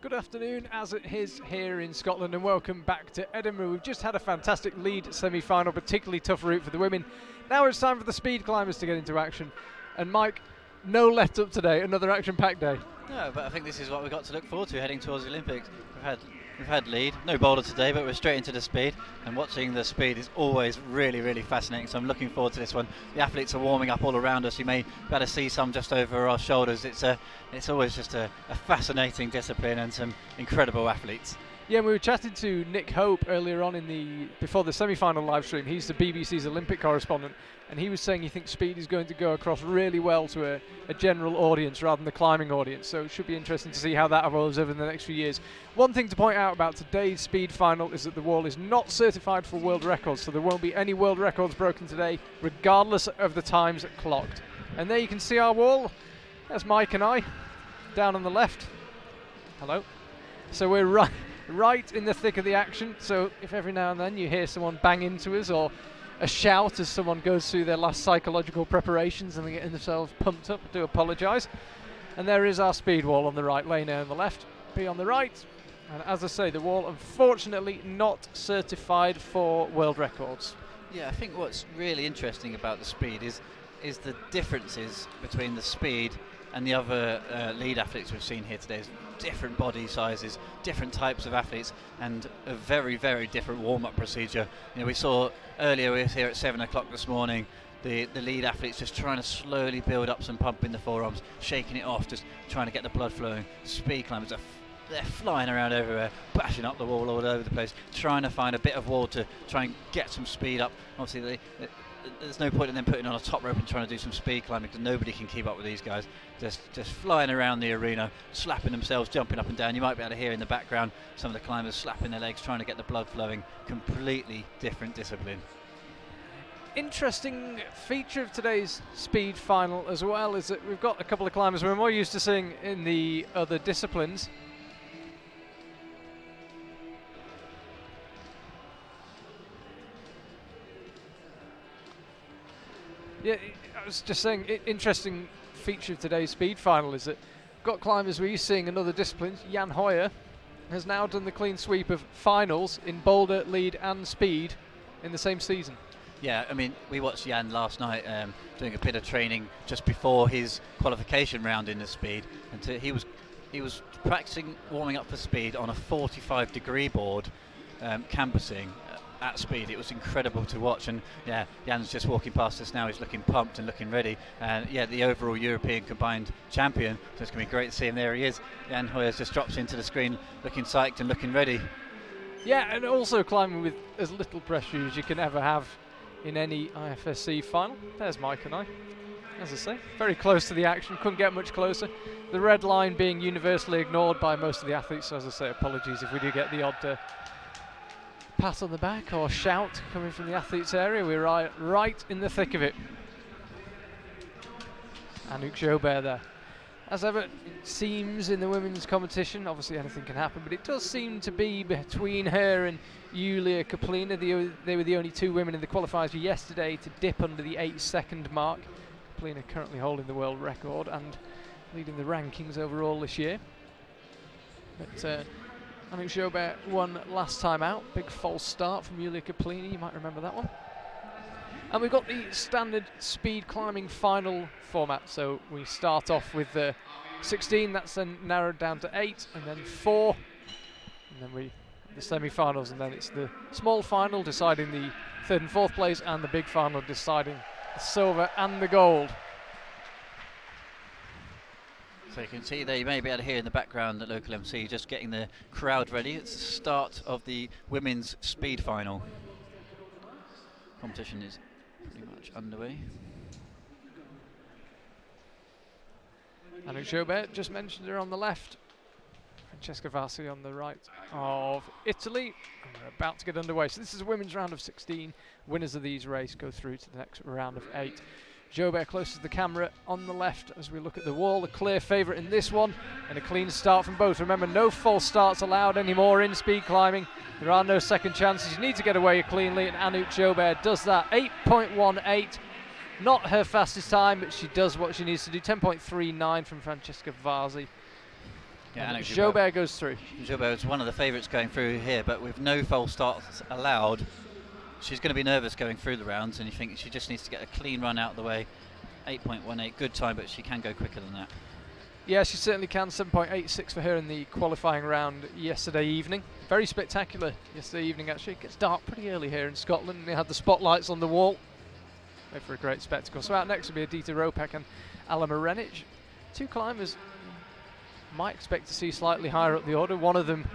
Good afternoon, as it is here in Scotland, and welcome back to Edinburgh. We've just had a fantastic lead semi-final, particularly tough route for the women. Now it's time for the speed climbers to get into action. And Mike, no let up today, another action-packed day. No, but I think this is what we've got to look forward to heading towards the Olympics. We've had lead, no boulder today, but we're straight into the speed, and watching the speed is always really, really fascinating, so I'm looking forward to this one. The athletes are warming up all around us. You may be able to see some just over our shoulders. It's always just a fascinating discipline and some incredible athletes. Yeah, we were chatting to Nick Hope earlier on before the semi-final live stream. He's the BBC's Olympic correspondent, and he was saying he thinks speed is going to go across really well to a general audience rather than the climbing audience. So it should be interesting to see how that evolves over the next few years. One thing to point out about today's speed final is that the wall is not certified for world records, so there won't be any world records broken today, regardless of the times clocked. And there you can see our wall. There's Mike and I, down on the left. Hello. So we're right in the thick of the action, so if every now and then you hear someone bang into us or a shout as someone goes through their last psychological preparations and they get themselves pumped up, I do apologise. And there is our speed wall on the right, Lane on the left, P on the right. And as I say, the wall unfortunately not certified for world records. Yeah, I think what's really interesting about the speed is the differences between the speed and the other lead athletes we've seen here today. Different body sizes, different types of athletes, and a very, very different warm-up procedure. You know, we saw earlier, we were here at 7 o'clock this morning, the lead athletes just trying to slowly build up some pump in the forearms, shaking it off, just trying to get the blood flowing. Speed climbers they're flying around everywhere, bashing up the wall all over the place, trying to find a bit of wall to try and get some speed up. Obviously, there's no point in them putting on a top rope and trying to do some speed climbing because nobody can keep up with these guys. Just flying around the arena, slapping themselves, jumping up and down. You might be able to hear in the background some of the climbers slapping their legs, trying to get the blood flowing. Completely different discipline. Interesting feature of today's speed final as well is that we've got a couple of climbers we're more used to seeing in the other disciplines. Yeah, I was just saying, interesting feature of today's speed final is that we've got climbers we're seeing in other disciplines. Jan Hoyer has now done the clean sweep of finals in boulder, lead and speed in the same season. Yeah, I mean, we watched Jan last night doing a bit of training just before his qualification round in the speed, and he was practicing warming up for speed on a 45-degree board, canvassing at speed. It was incredible to watch, and yeah, Jan's just walking past us now. He's looking pumped and looking ready, and yeah, the overall European combined champion, so it's going to be great to see him. There he is. Jan Hoyer just drops into the screen looking psyched and looking ready. Yeah, and also climbing with as little pressure as you can ever have in any IFSC final. There's Mike and I, as I say, very close to the action, couldn't get much closer. The red line being universally ignored by most of the athletes, so as I say, apologies if we do get the odd pat on the back or shout coming from the athletes area. We're right in the thick of it. Anouk Jobert there. As ever, it seems in the women's competition, obviously anything can happen, but it does seem to be between her and Yulia Kaplina. They were the only two women in the qualifiers yesterday to dip under the 8-second mark. Kaplina currently holding the world record and leading the rankings overall this year. But Anouk Jobert won last time out. Big false start from Yulia Kaplina, you might remember that one. And we've got the standard speed climbing final format. So we start off with 16, that's then narrowed down to 8, and then 4. And then the semi-finals, and then it's the small final deciding the 3rd and 4th place, and the big final deciding the silver and the gold. So you can see there, you may be able to hear in the background the local MC just getting the crowd ready. It's the start of the women's speed final. Competition is pretty much underway. Anouk Jobert, just mentioned her on the left. Francesca Vassi on the right of Italy. And we're about to get underway. So this is a women's round of 16. Winners of these races go through to the next round of 8. Jobert close to the camera on the left as we look at the wall, the clear favourite in this one, and a clean start from both. Remember, no false starts allowed anymore in speed climbing. There are no second chances. You need to get away cleanly, and Anouk Jobert does that. 8.18, not her fastest time, but she does what she needs to do. 10.39 from Francesca Vassi. Yeah, and Jobert goes through. Jobert is one of the favourites going through here, but with no false starts allowed, she's going to be nervous going through the rounds, and you think she just needs to get a clean run out of the way. 8.18, good time, but she can go quicker than that. Yeah, she certainly can. 7.86 for her in the qualifying round yesterday evening. Very spectacular yesterday evening, actually. It gets dark pretty early here in Scotland. They had the spotlights on the wall. Made for a great spectacle. So out next will be Adita Ropek and Ala Marenic. Two climbers might expect to see slightly higher up the order. One of them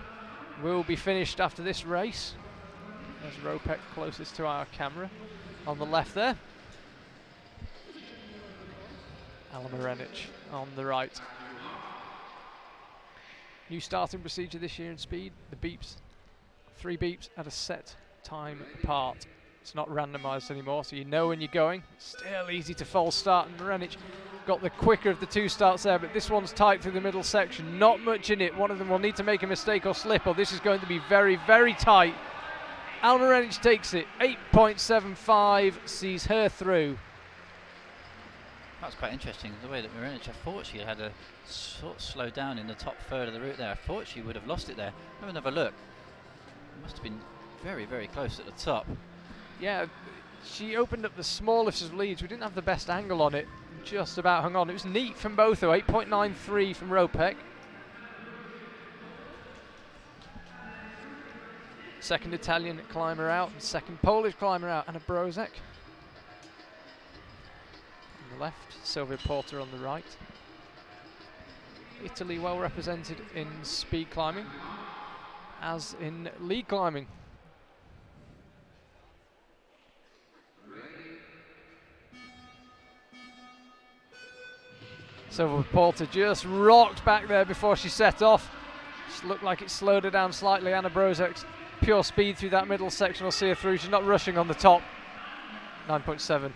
will be finished after this race. There's Ropek closest to our camera on the left there. Ala Marenic on the right. New starting procedure this year in speed. The beeps, 3 beeps at a set time apart. It's not randomised anymore, so you know when you're going. It's still easy to false start, and Marenic got the quicker of the 2 starts there, but this one's tight through the middle section. Not much in it. One of them will need to make a mistake or slip, or this is going to be very, very tight. Ala Marenic takes it. 8.75 sees her through. That's quite interesting, the way that Marenic, I thought she had a sort of slow down in the top third of the route there. I thought she would have lost it there. Have another look. It must have been very, very close at the top. Yeah, she opened up the smallest of leads. We didn't have the best angle on it. Just about hung on. It was neat from both, though. 8.93 from Ropek. Second Italian climber out, and second Polish climber out, Anna Brozek. On the left, Sylvia Porter on the right. Italy well represented in speed climbing, as in lead climbing. Sylvia Porter just rocked back there before she set off. Just looked like it slowed her down slightly. Anna Brozek's pure speed through that middle section will see her through. She's not rushing on the top. 9.7.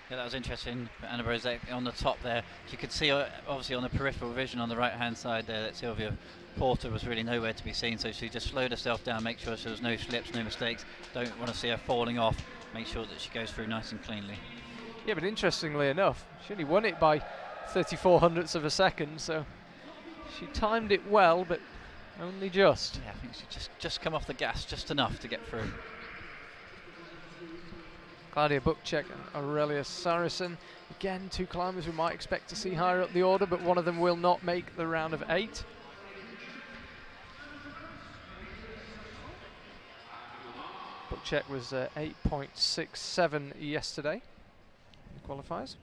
Yeah, that was interesting. Anna Brozek on the top there. You could see, obviously, on the peripheral vision on the right-hand side there, that Sylvia Porter was really nowhere to be seen. So she just slowed herself down, make sure there was no slips, no mistakes. Don't want to see her falling off. Make sure that she goes through nice and cleanly. Yeah, but interestingly enough, she only won it by 34 hundredths of a second. So she timed it well, but only just. Yeah, I think she just come off the gas just enough to get through. Claudia Bukchek and Aurelia Saracen. Again, 2 climbers we might expect to see higher up the order, but one of them will not make the round of 8. Bukchek was 8.67 yesterday in the qualifiers.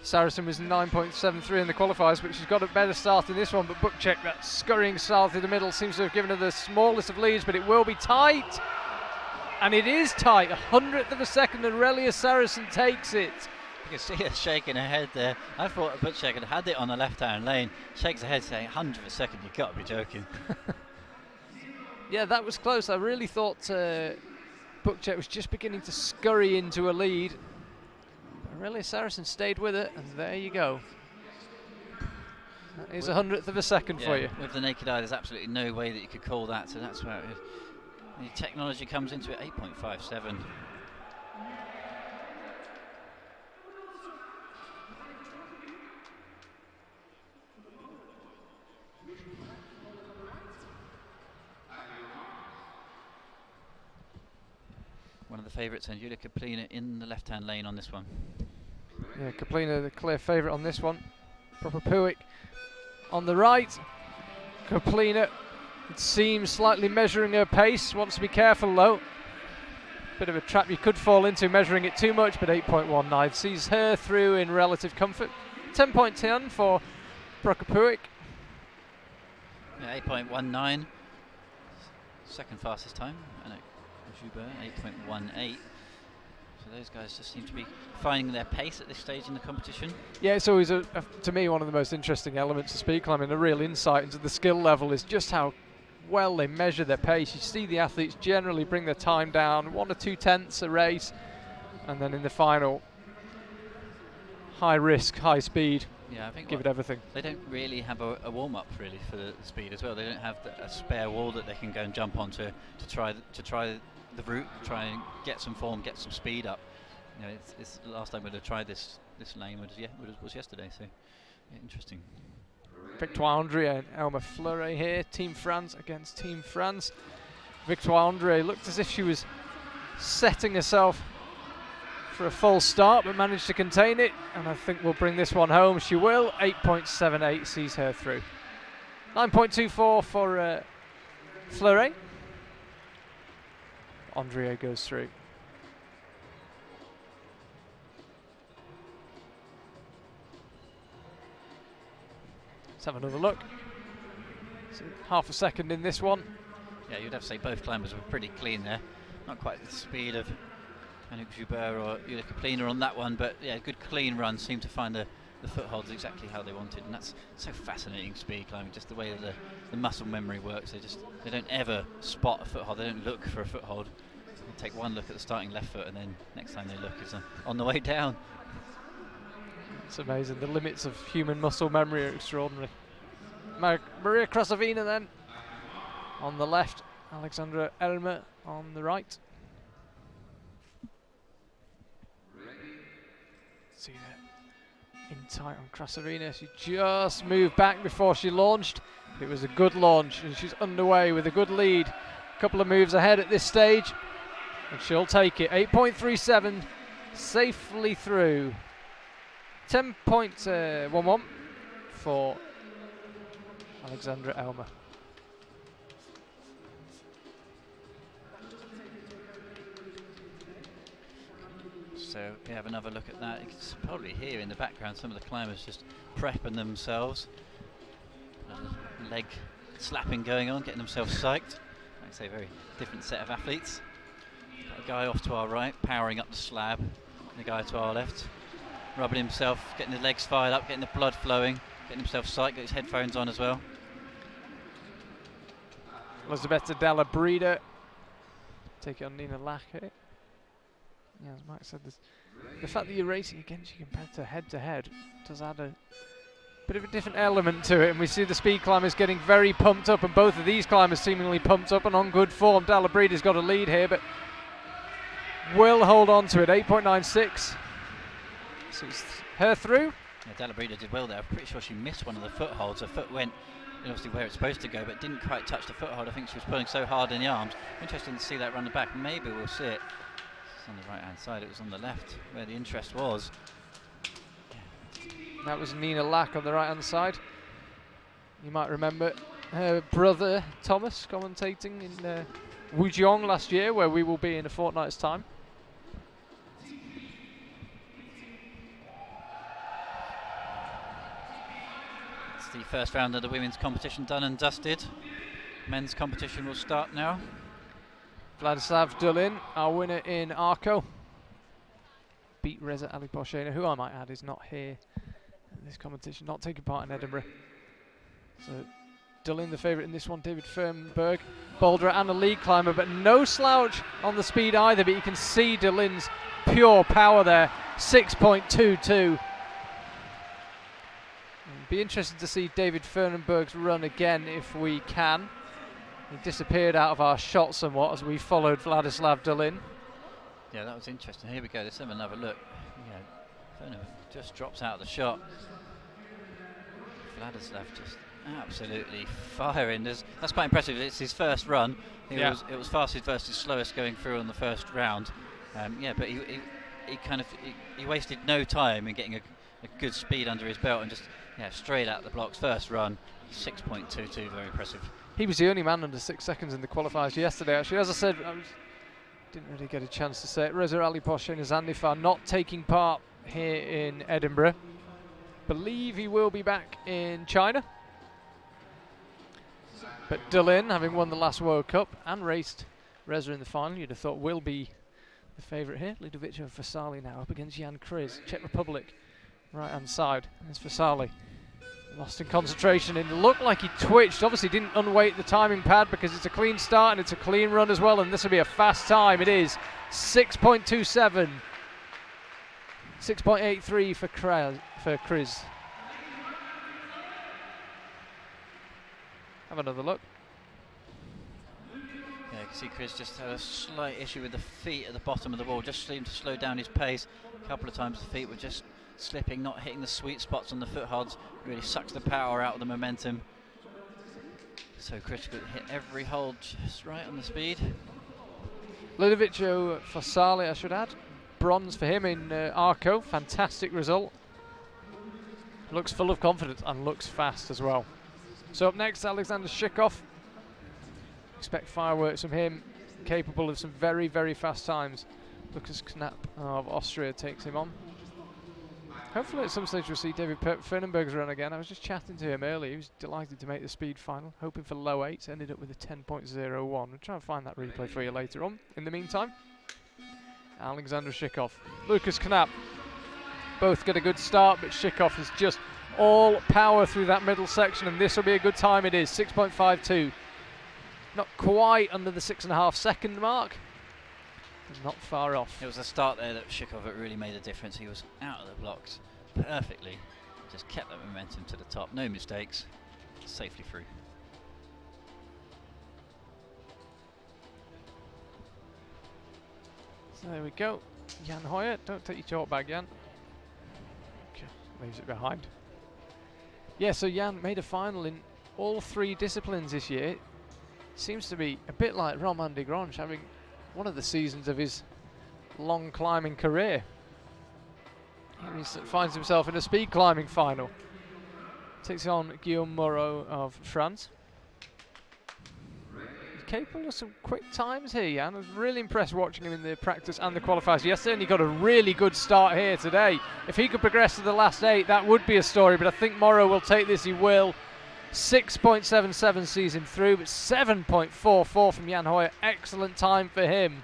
Saracen was 9.73 in the qualifiers, but she's got a better start in this one. But Bukchek, that scurrying start through the middle, seems to have given her the smallest of leads, but it will be tight. And it is tight, 100th of a second, and Aurelia Saracen takes it. You can see her shaking her head there. I thought Bukchek had it on the left-hand lane. Shakes her head saying, 100th of a second, you've got to be joking. Yeah, that was close. I really thought Bukchek was just beginning to scurry into a lead. Aurelia Saracen stayed with it, and there you go. That is 100th of a second for you. With the naked eye, there's absolutely no way that you could call that, so that's where the technology comes into it. 8.57. One of the favourites, and Julia Kaplina in the left-hand lane on this one. Yeah, Kaplina the clear favourite on this one. Proper Puick on the right. Kaplina, it seems, slightly measuring her pace. Wants to be careful though. Bit of a trap you could fall into measuring it too much, but 8.19 sees her through in relative comfort. 10.10 for Puick. Yeah, 8.19. Second fastest time. Joubert, 8.18. So those guys just seem to be finding their pace at this stage in the competition. Yeah, it's always, to me, one of the most interesting elements of speed climbing. A real insight into the skill level is just how well they measure their pace. You see the athletes generally bring their time down 1 or 2 tenths a race, and then in the final, high risk, high speed. Yeah, I think give it everything. They don't really have a warm-up really for the speed as well. They don't have a spare wall that they can go and jump onto to try the route, try and get some form, get some speed up. you know, it's the last time we'd have tried this lane was yesterday. So yeah, interesting. Victoire André and Elma Fleuret here. Team France against Team France. Victoire André looked as if she was setting herself for a false start, but managed to contain it, and I think we'll bring this one home. She will. 8.78 sees her through. 9.24 for Fleuret. André goes through. Let's have another look. So half a second in this one. Yeah, you'd have to say both climbers were pretty clean there. Not quite the speed of Anouk Joubert or Yulia Kaplina on that one, but yeah, good clean run. Seemed to find the footholds exactly how they wanted, and that's so fascinating speed climbing. Just the way that the muscle memory works. They don't ever spot a foothold. They don't look for a foothold. They take one look at the starting left foot, and then next time they look is on the way down. It's amazing. The limits of human muscle memory are extraordinary. Maria Krasavina then on the left, Alexandra Elmer on the right. See that in tight on Krasavina. She just moved back before she launched. It was a good launch, and she's underway with a good lead. A couple of moves ahead at this stage, and she'll take it. 8.37 safely through. 10.11 for Alexandra Elmer. So we have another look at that. You can probably hear in the background some of the climbers just prepping themselves. Leg slapping going on, getting themselves psyched. Like I say, very different set of athletes. Got a guy off to our right, powering up the slab. And the guy to our left, rubbing himself, getting his legs fired up, getting the blood flowing, getting himself psyched, got his headphones on as well. Elisabetta Della Breda. Take it on Nina Lack here. Yeah, as Mike said, the fact that you're racing against your competitor head-to-head does add a bit of a different element to it, and we see the speed climbers getting very pumped up, and both of these climbers seemingly pumped up and on good form. Della Breda's got a lead here, but will hold on to it. 8.96 sees her through. Yeah, Della Breda did well there. I'm pretty sure she missed one of the footholds. Her foot went obviously where it's supposed to go, but didn't quite touch the foothold. I think she was pulling so hard in the arms. Interesting to see that run the back. Maybe we'll see it. On the right hand side, it was on the left where the interest was. That was Nina Lack on the right hand side. You might remember her brother Thomas commentating in Wujiang last year, where we will be in a fortnight's time. It's the first round of the women's competition done and dusted. Men's competition will start now. Vladislav Dulin, our winner in Arco, beat Reza Aliposhena, who I might add is not here in this competition, not taking part in Edinburgh. So Dulin the favourite in this one. David Fernberg, boulderer and a lead climber, but no slouch on the speed either, but you can see Dulin's pure power there. 6.22. Be interested to see David Fernberg's run again if we can. He disappeared out of our shot somewhat as we followed Vladislav Dulin. Yeah, that was interesting. Here we go. Let's have another look. Yeah, Fernberg just drops out of the shot. Vladislav just absolutely firing. That's quite impressive. It's his first run. It was fastest versus slowest going through on the first round. Yeah, but he wasted no time in getting a good speed under his belt and just straight out the blocks. First run, 6.22, very impressive. He was the only man under 6 seconds in the qualifiers yesterday, actually. As I said, didn't really get a chance to say it. Reza Aliposhena Zandifar not taking part here in Edinburgh. Believe he will be back in China. But Dulin, having won the last World Cup and raced Reza in the final, you'd have thought will be the favourite here. Ludovico Fasali now up against Jan Kriz, Czech Republic, right hand side. There's Fasali. Lost in concentration, and it looked like he twitched. Obviously didn't unweight the timing pad because it's a clean start and it's a clean run as well, and this will be a fast time. It is 6.27. 6.83 for Kriz. Have another look. Yeah, can see Chris just had a slight issue with the feet at the bottom of the wall, just seemed to slow down his pace. A couple of times the feet were just slipping, not hitting the sweet spots on the footholds. Really sucks the power out of the momentum. So Chris could hit every hold just right on the speed. Ludovico Fossali, I should add. Bronze for him in Arco. Fantastic result. Looks full of confidence and looks fast as well. So up next, Alexander Shikov. Expect fireworks from him. Capable of some very, very fast times. Lukas Knapp of Austria takes him on. Hopefully at some stage we'll see David Fernenberg's run again. I was just chatting to him earlier. He was delighted to make the speed final, hoping for low 8s. Ended up with a 10.01. We'll try and find that replay for you later on. In the meantime, Alexander Shikov, Lukas Knapp, both get a good start, but Shikov is just all power through that middle section, and this will be a good time. It is 6.52. Not quite under the 6.5 second mark. Not far off. It was the start there that Shikov really made a difference. He was out of the blocks perfectly. Just kept that momentum to the top. No mistakes. Safely through. So there we go. Jan Hoyer. Don't take your chalk bag, Jan. Okay, leaves it behind. Yeah, so Jan made a final in all 3 disciplines this year. Seems to be a bit like Romain de Grange, having one of the seasons of his long climbing career. He finds himself in a speed climbing final. Takes on Guillaume Moreau of France. He's capable of some quick times here, Jan. I was really impressed watching him in the practice and the qualifiers yesterday, and he got a really good start here today. If he could progress to the last 8, that would be a story, but I think Moreau will take this, he will. 6.77 sees him through, but 7.44 from Jan Hoyer. Excellent time for him.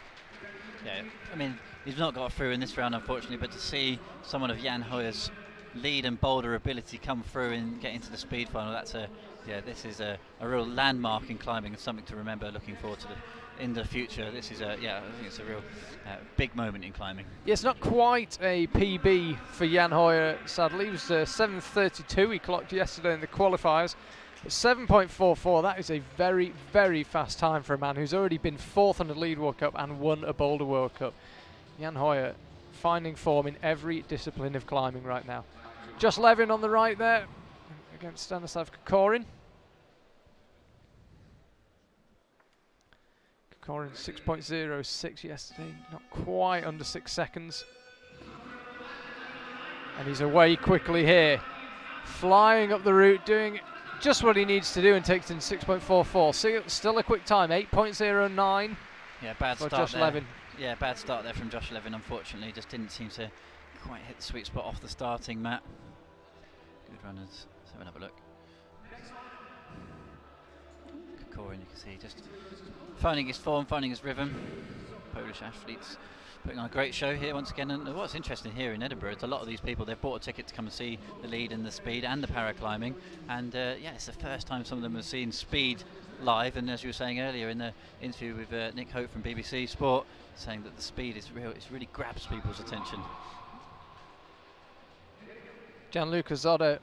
Yeah, I mean, he's not got through in this round, unfortunately, but to see someone of Jan Hoyer's lead and boulder ability come through and get into the speed final, that's this is a real landmark in climbing and something to remember looking forward to in the future. This is I think it's a real big moment in climbing. Yeah, it's not quite a PB for Jan Hoyer, sadly. It was 7.32 he clocked yesterday in the qualifiers. But 7.44, that is a very, very fast time for a man who's already been 4th on the Lead World Cup and won a Boulder World Cup. Jan Hoyer finding form in every discipline of climbing right now. Josh Levin on the right there against Stanislav Kokorin. Kokorin 6.06 yesterday, not quite under 6 seconds. And he's away quickly here. Flying up the route, doing just what he needs to do, and takes in 6.44. Still a quick time, 8.09. Yeah, bad for start Josh there. Levin. Yeah, bad start there from Josh Levin, unfortunately. Just didn't seem to quite hit the sweet spot off the starting mat. Good runners. Let's have another look. Kokorin, you can see, just finding his form, finding his rhythm. Polish athletes putting on a great show here once again. And what's interesting here in Edinburgh is a lot of these people, they've bought a ticket to come and see the lead and the speed and the paraclimbing. And it's the first time some of them have seen speed live. And as you were saying earlier in the interview with Nick Hope from BBC Sport, saying that the speed is real, it really grabs people's attention. Gianluca Zodda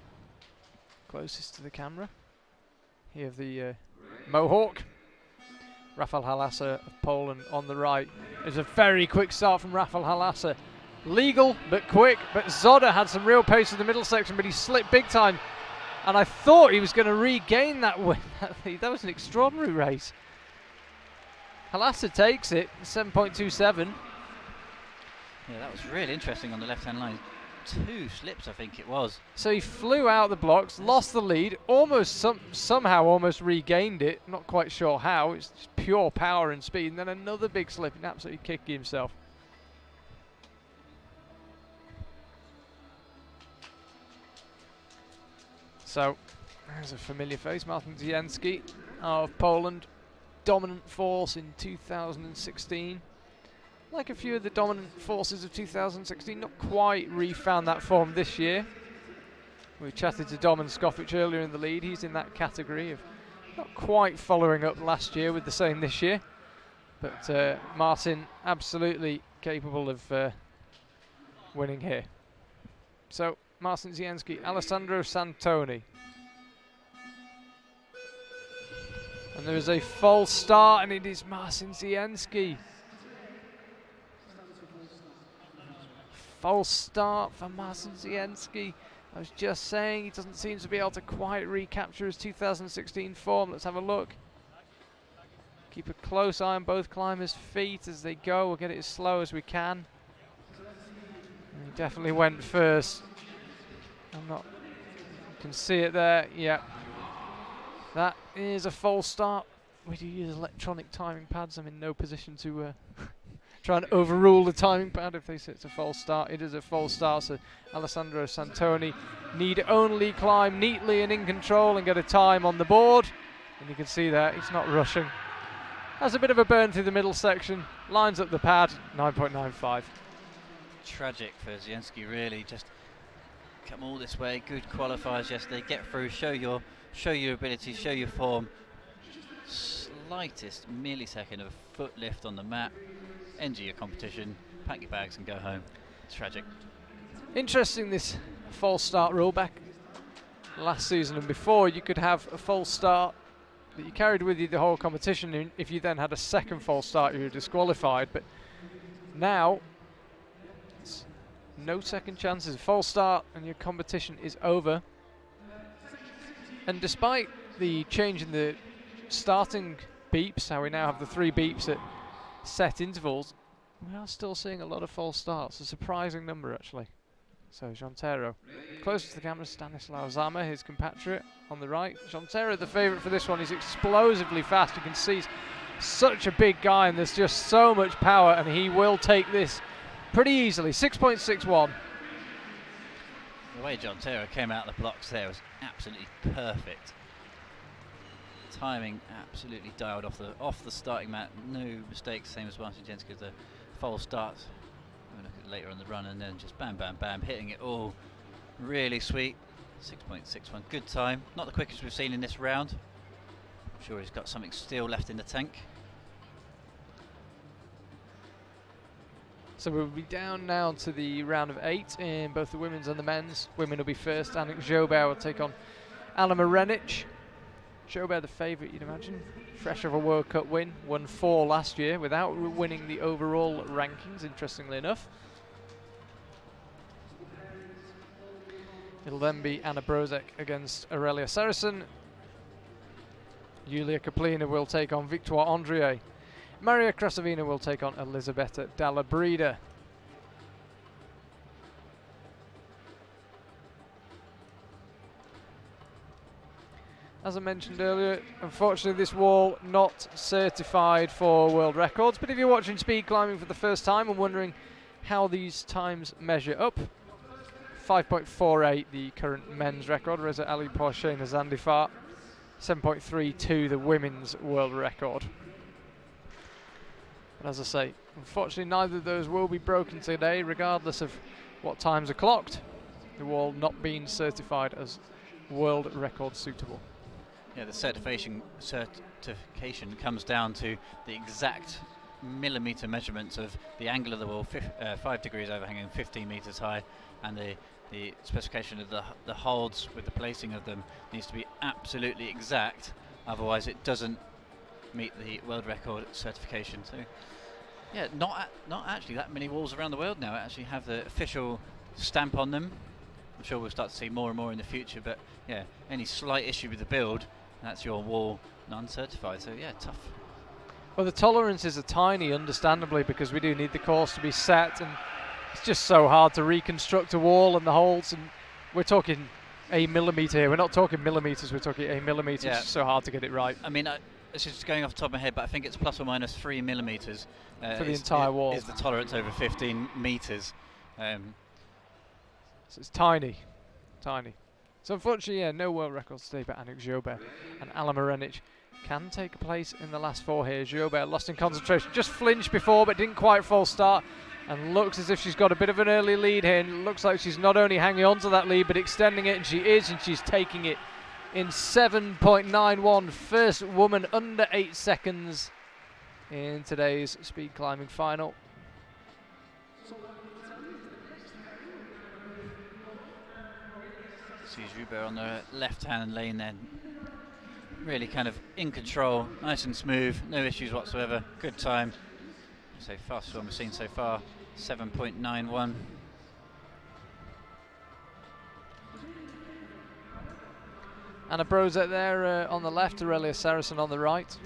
closest to the camera. Here of the Mohawk. Rafał Halasa of Poland on the right. It's a very quick start from Rafał Halasa. Legal, but quick. But Zodda had some real pace in the middle section, but he slipped big time. And I thought he was going to regain that win. That was an extraordinary race. Halasa takes it, 7.27. Yeah, that was really interesting on the left-hand line. 2 slips, I think it was. So he flew out the blocks, lost the lead, almost somehow almost regained it. Not quite sure how. It's just pure power and speed. And then another big slip and absolutely kicking himself. So there's a familiar face, Martin Zienski of Poland. Dominant force in 2016. Like a few of the dominant forces of 2016, not quite refound that form this year. We chatted to Domen Skoffic earlier in the lead. He's in that category of not quite following up last year with the same this year. But Martin absolutely capable of winning here. So Martin Zienski, Alessandro Santoni. And there is a false start, and it is Marcin Zienski. False start for Marcin Zienski. I was just saying he doesn't seem to be able to quite recapture his 2016 form. Let's have a look. Keep a close eye on both climbers' feet as they go. We'll get it as slow as we can. And he definitely went first. You can see it there. Yeah. That is a false start. We do use electronic timing pads. I'm in no position to try and overrule the timing pad if they say it's a false start. It is a false start, so Alessandro Santoni need only climb neatly and in control and get a time on the board. And you can see there, he's not rushing. Has a bit of a burn through the middle section, lines up the pad, 9.95. Tragic for Zienski, really. Just come all this way, good qualifiers yesterday, get through, show your ability, show your form. Slightest millisecond of a foot lift on the mat, end of your competition, pack your bags and go home. Tragic. Interesting, this false start rule. Back last season and before, you could have a false start that you carried with you the whole competition, and if you then had a second false start you were disqualified, but now it's no second chances. False start and your competition is over. And despite the change in the starting beeps, how we now have the 3 beeps at set intervals, we are still seeing a lot of false starts, a surprising number actually. So Jontero, close to the camera, Stanislaw Zama, his compatriot on the right. Jontero, the favourite for this one, he's explosively fast. You can see he's such a big guy and there's just so much power, and he will take this pretty easily. 6.61. The way Jontero came out of the blocks there was absolutely perfect. Timing absolutely dialed off the starting mat. No mistakes, same as Marcin Zienski, the false starts. We'll look at it later on the run, and then just bam, bam, bam, hitting it all. Really sweet. 6.61, good time. Not the quickest we've seen in this round. I'm sure he's got something still left in the tank. So we'll be down now to the round of 8 in both the women's and the men's. Women will be first. Annick Jobert will take on Anna Marenic. Jobert the favourite, you'd imagine. Fresh of a World Cup win. Won 4 last year without winning the overall rankings, interestingly enough. It'll then be Anna Brozek against Aurelia Saracen. Julia Kaplina will take on Victoire Andrier. Maria Krasovina will take on Elisabetta Dalla Brida. As I mentioned earlier, unfortunately this wall not certified for world records, but if you're watching speed climbing for the first time and wondering how these times measure up, 5.48 the current men's record, Reza Ali Porsche Zandifar, 7.32 the women's world record. But as I say, unfortunately neither of those will be broken today, regardless of what times are clocked, the wall not being certified as world record suitable. Yeah, the certification comes down to the exact millimetre measurements of the angle of the wall, 5 degrees overhanging, 15 metres high, and the specification of the holds with the placing of them needs to be absolutely exact, otherwise it doesn't meet the world record certification. So yeah, not actually that many walls around the world now actually have the official stamp on them. I'm sure we'll start to see more and more in the future, but yeah, any slight issue with the build, that's your wall non-certified. So yeah, tough. Well, the tolerances are tiny, understandably, because we do need the course to be set, and it's just so hard to reconstruct a wall and the holds, and we're talking a millimetre here. We're not talking millimetres, we're talking a millimetre. Yeah. It's just so hard to get it right. I mean, this is going off the top of my head, but I think it's plus or minus 3 millimetres. For the entire wall. Is the tolerance over 15 metres. So it's tiny, tiny. So unfortunately, yeah, no world records today, but Annick Jobert and Anna Marenic can take a place in the last 4 here. Jobert lost in concentration, just flinched before, but didn't quite false start, and looks as if she's got a bit of an early lead here, and looks like she's not only hanging on to that lead, but extending it, and she is, and she's taking it in 7.91. First woman under 8 seconds in today's speed climbing final. See Jobert on the left-hand lane then. really kind of in control, nice and smooth, no issues whatsoever. Good time. So fastest one we've seen so far, 7.91. Anna Brozek there on the left, Aurelia Saracen on the right.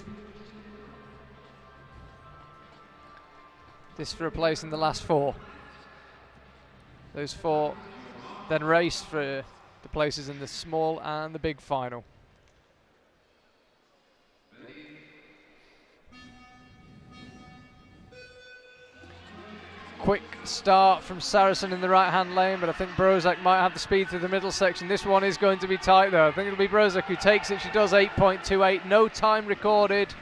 This for a place in the last 4. Those 4 then race for the places in the small and the big final. Quick start from Saracen in the right-hand lane, but I think Brozek might have the speed through the middle section. This one is going to be tight though. I think it'll be Brozek who takes it. She does 8.28, no time recorded.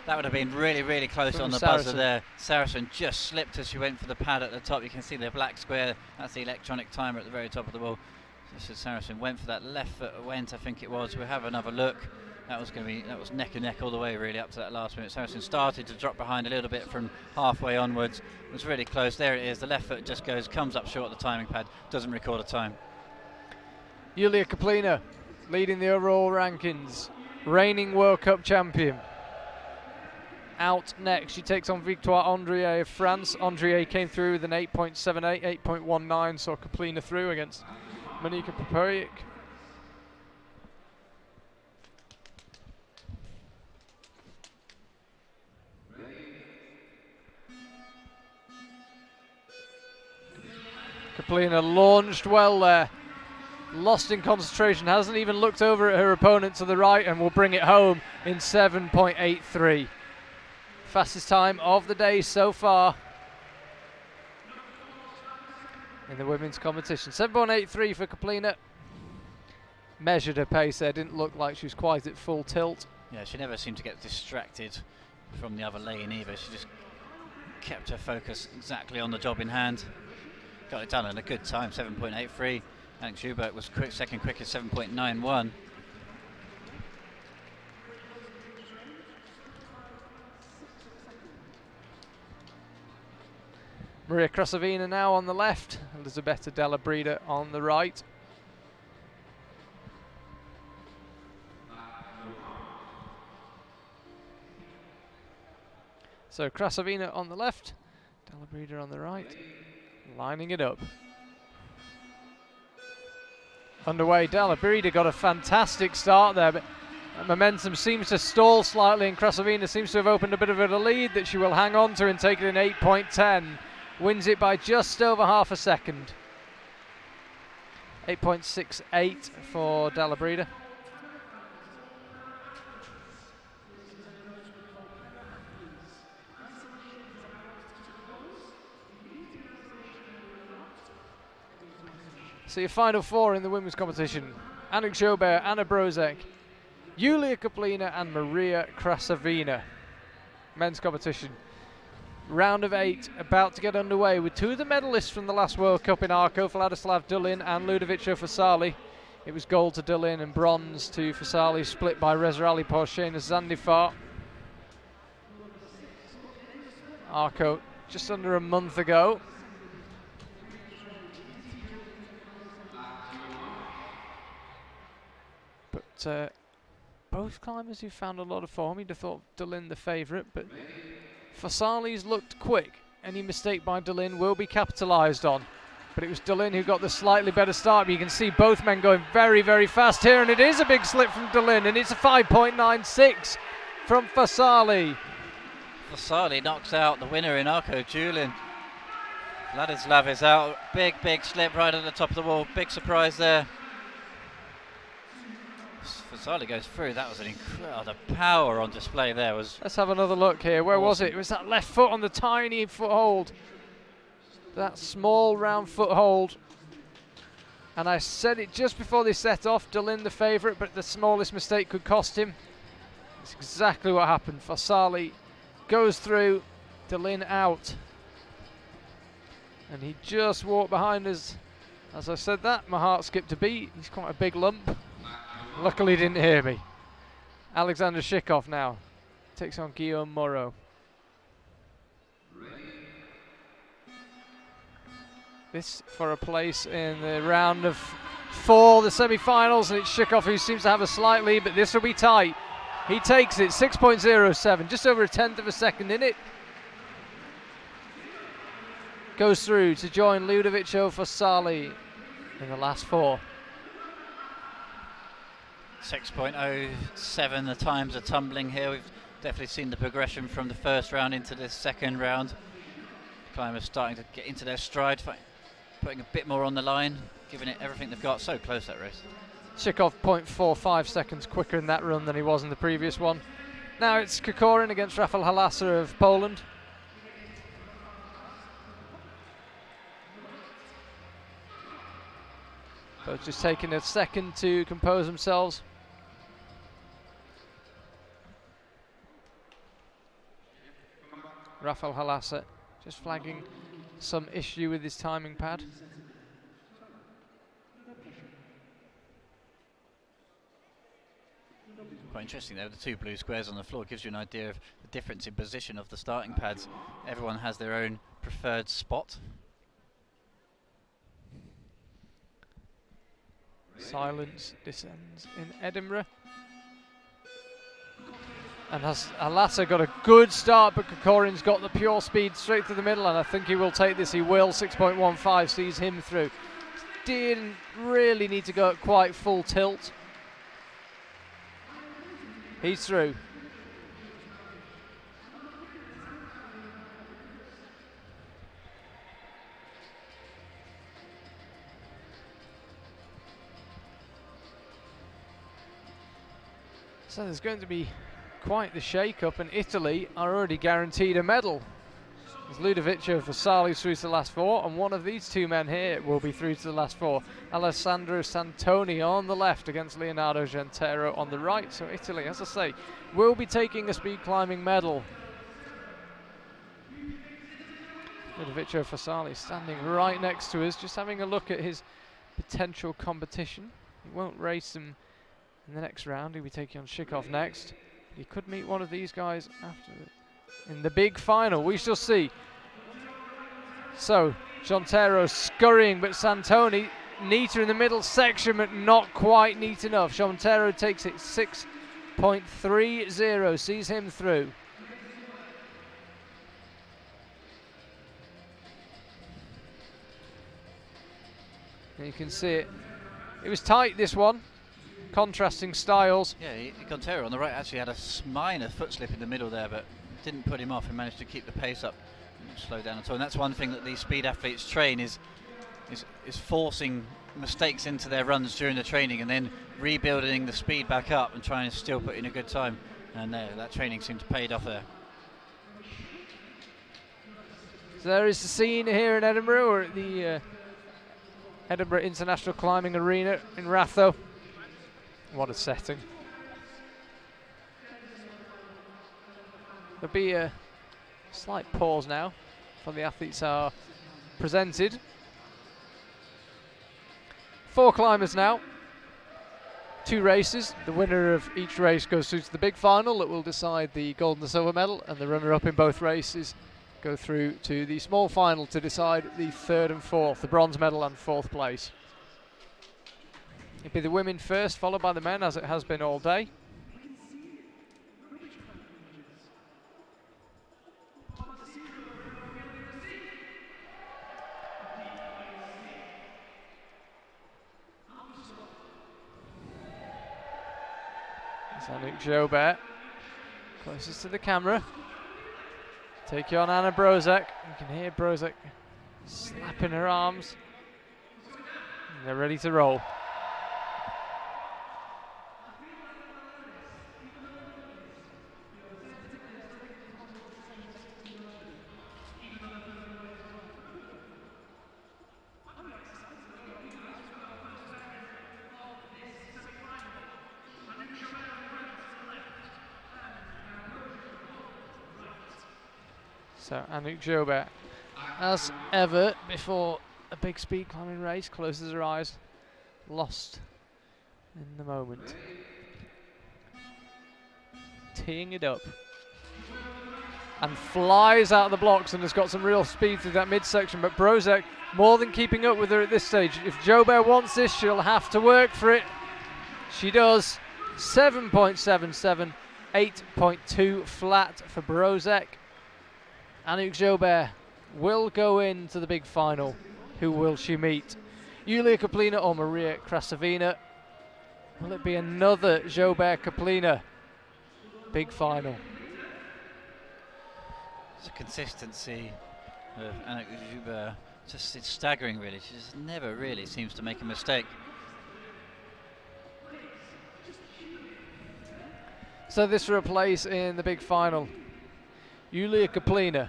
That would have been really, really close on the buzzer there. Saracen just slipped as she went for the pad at the top. You can see the black square, that's the electronic timer at the very top of the wall. So Saracen went for that left foot, went, I think it was. We'll have another look. That was neck and neck all the way really up to that last minute. Saracen started to drop behind a little bit from halfway onwards. It was really close. There it is. The left foot just comes up short of the timing pad, doesn't record a time. Yulia Kaplina leading the overall rankings, reigning World Cup champion. Out next, she takes on Victoire Andrier of France. Andrier came through with an 8.78, 8.19, saw Kaplina through against Monika Popovic. Kaplina launched well there, lost in concentration, hasn't even looked over at her opponent to the right and will bring it home in 7.83. Fastest time of the day so far in the women's competition. 7.83 for Kaplina. Measured her pace there, didn't look like she was quite at full tilt. Yeah, she never seemed to get distracted from the other lane either. She just kept her focus exactly on the job in hand. Got it done in a good time, 7.83. Alex Schubert was second quickest, 7.91. Maria Krasavina now on the left, Elisabetta Della Breda on the right. So Krasavina on the left, Della Breda on the right, lining it up. Underway, Della Breda got a fantastic start there, but momentum seems to stall slightly, and Krasavina seems to have opened a bit of a lead that she will hang on to and take it in 8.10. Wins it by just over half a second. 8.68 for Della Breda. So your final 4 in the women's competition: Annick Jobert, Anna Brozek, Yulia Kaplina and Maria Krasavina. Men's competition. Round of 8 about to get underway with 2 of the medalists from the last World Cup in Arco, Vladislav Dulin and Ludovico Fasali. It was gold to Dulin and bronze to Fasali, split by Reza Ali Porshena Zandifar. Arco just under a month ago. But both climbers who found a lot of form. You'd have thought Dulin the favourite, but Fasali's looked quick. Any mistake by Dulin will be capitalised on. But it was Dulin who got the slightly better start. But you can see both men going very, very fast here. And it is a big slip from Dulin. And it's a 5.96 from Fasali. Fasali knocks out the winner in Arco, Julin. Vladislav is out. Big, big slip right at the top of the wall. Big surprise there. Fasali goes through. That was an incredible, the power on display there was. Let's have another look here. Where was it? It was that left foot on the tiny foothold. That small round foothold. And I said it just before they set off. Dulin the favourite, but the smallest mistake could cost him. It's exactly what happened. Fasali goes through, Dulin out. And he just walked behind us. As I said that, my heart skipped a beat. He's quite a big lump. Luckily he didn't hear me. Alexander Shikov now takes on Guillaume Moreau. This for a place in the round of 4, the semi-finals, and it's Shikov who seems to have a slight lead, but this will be tight. He takes it, 6.07, just over a tenth of a second in it. Goes through to join Ludovic Ofasali in the last 4. 6.07, the times are tumbling here. We've definitely seen the progression from the first round into this second round. Climbers starting to get into their stride, putting a bit more on the line, giving it everything they've got. So close, that race. Chikov 0.45 seconds quicker in that run than he was in the previous one. Now it's Kokorin against Rafał Halasa of Poland. Both just taking a second to compose themselves. Rafał Halasa just flagging some issue with his timing pad. Quite interesting there, the 2 blue squares on the floor gives you an idea of the difference in position of the starting pads. Everyone has their own preferred spot. Silence descends in Edinburgh. And has Halasa got a good start, but Kokorin's got the pure speed straight through the middle, and I think he will take this. He will. 6.15 sees him through. Didn't really need to go at quite full tilt. He's through. So there's going to be quite the shake-up, and Italy are already guaranteed a medal. As Ludovic Ofasali through to the last 4, and one of these 2 men here will be through to the last 4. Alessandro Santoni on the left against Leonardo Gentero on the right. So Italy, as I say, will be taking a speed climbing medal. Ludovic Ofasali standing right next to us, just having a look at his potential competition. He won't race him in the next round. He'll be taking on Chikov next. He could meet one of these guys after in the big final. We shall see. So Gentero scurrying, but Santoni neater in the middle section, but not quite neat enough. Gentero takes it 6.30, sees him through. And you can see it. It was tight, this one. Contrasting styles. Yeah, Gentero on the right actually had a minor foot slip in the middle there, but didn't put him off and managed to keep the pace up and slow down at all. And that's one thing that these speed athletes train is forcing mistakes into their runs during the training and then rebuilding the speed back up and trying to still put in a good time. And that training seemed to pay off there. So there is the scene here in Edinburgh, or at the Edinburgh International Climbing Arena in Ratho. What a setting. There'll be a slight pause now before the athletes are presented. 4 climbers now. 2 races. The winner of each race goes through to the big final that will decide the gold and the silver medal, and the runner-up in both races go through to the small final to decide the 3rd and 4th, the bronze medal and 4th place. It'll be the women first, followed by the men, as it has been all day. Annick Jobert, closest to the camera. Take you on Anna Brozek. You can hear Brozek slapping her arms. And they're ready to roll. So Annick Jobert, as ever before a big speed climbing race, closes her eyes, lost in the moment. Teeing it up. And flies out of the blocks and has got some real speed through that midsection, but Brozek more than keeping up with her at this stage. If Jobert wants this, she'll have to work for it. She does. 7.77, 8.2 flat for Brozek. Anouk Jobert will go into the big final. Who will she meet? Yulia Kaplina or Maria Krasavina? Will it be another Jobert-Kaplina big final? The consistency of Anouk Jobert, it's staggering really. She just never really seems to make a mistake. So this for a place in the big final. Yulia Kaplina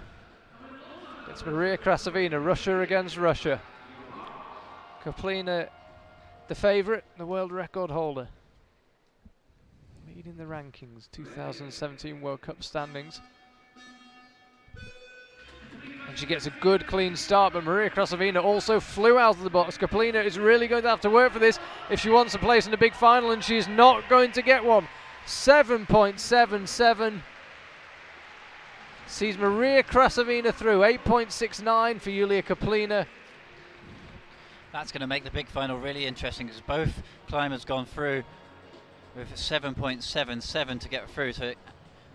against Maria Krasavina, Russia against Russia. Kaplina, the favourite, the world record holder, leading the rankings, 2017 World Cup standings. And she gets a good clean start, but Maria Krasavina also flew out of the box. Kaplina is really going to have to work for this if she wants a place in the big final, and she is not going to get one. 7.77 sees Maria Krasavina through. 8.69 for Yulia Kaplina. That's going to make the big final really interesting because both climbers gone through with 7.77 to get through, so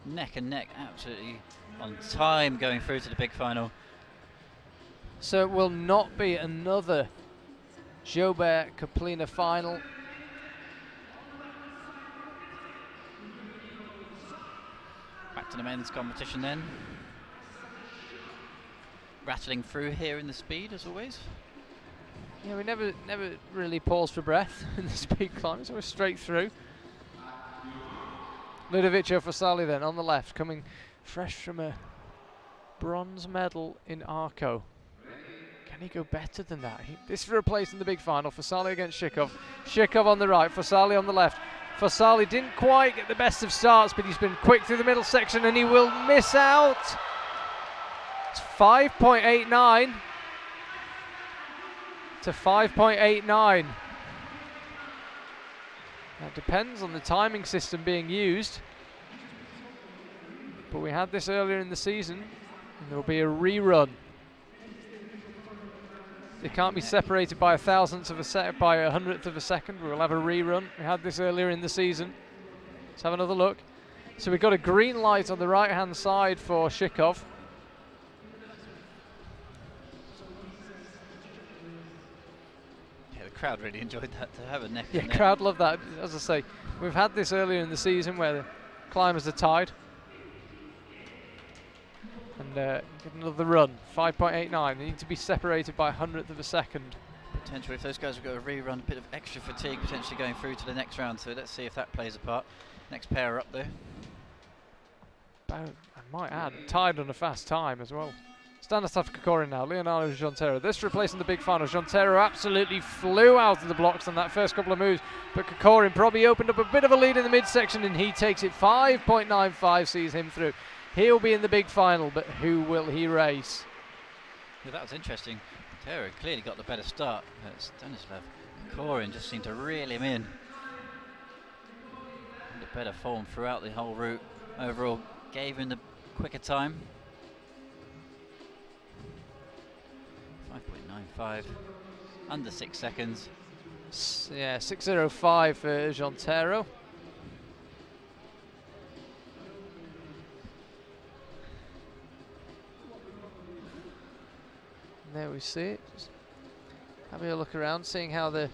neck and neck, absolutely on time going through to the big final. So it will not be another Jobert-Kaplina final. Back to the men's competition then. Rattling through here in the speed as always. Yeah, we never really pause for breath in the speed climb, so we're straight through. Ludovico Fasali then on the left, coming fresh from a bronze medal in Arco. Can he go better than that? This for a place in the big final. Fasali against Shikov. Shikov on the right, Fasali on the left. Fasali didn't quite get the best of starts, but he's been quick through the middle section and he will miss out. It's 5.89 to 5.89. That depends on the timing system being used. But we had this earlier in the season, and there will be a rerun. They can't be separated by a thousandth of a second, by a hundredth of a second. We'll have a rerun. We had this earlier in the season. Let's have another look. So we've got a green light on the right-hand side for Shikov. Yeah, the crowd really enjoyed that, to have a neck. Yeah, crowd love that. As I say, we've had this earlier in the season where the climbers are tied. And get another run, 5.89. They need to be separated by a hundredth of a second. Potentially, if those guys have got a rerun, a bit of extra fatigue potentially going through to the next round. So let's see if that plays a part. Next pair up there. I might add, tied on a fast time as well. Stanislav Kokorin now, Leonardo Jontero. This replacing the big final. Jontero absolutely flew out of the blocks on that first couple of moves, but Kokorin probably opened up a bit of a lead in the midsection, and he takes it. 5.95 sees him through. He'll be in the big final, but who will he race? Yeah, that was interesting. Kokorin clearly got the better start. Stanislav Kokorin just seemed to reel him in. The better form throughout the whole route. Overall, gave him the quicker time. 5.95, under 6 seconds. Yeah, 6.05 for Jontero. There we see it. Just having a look around, seeing how the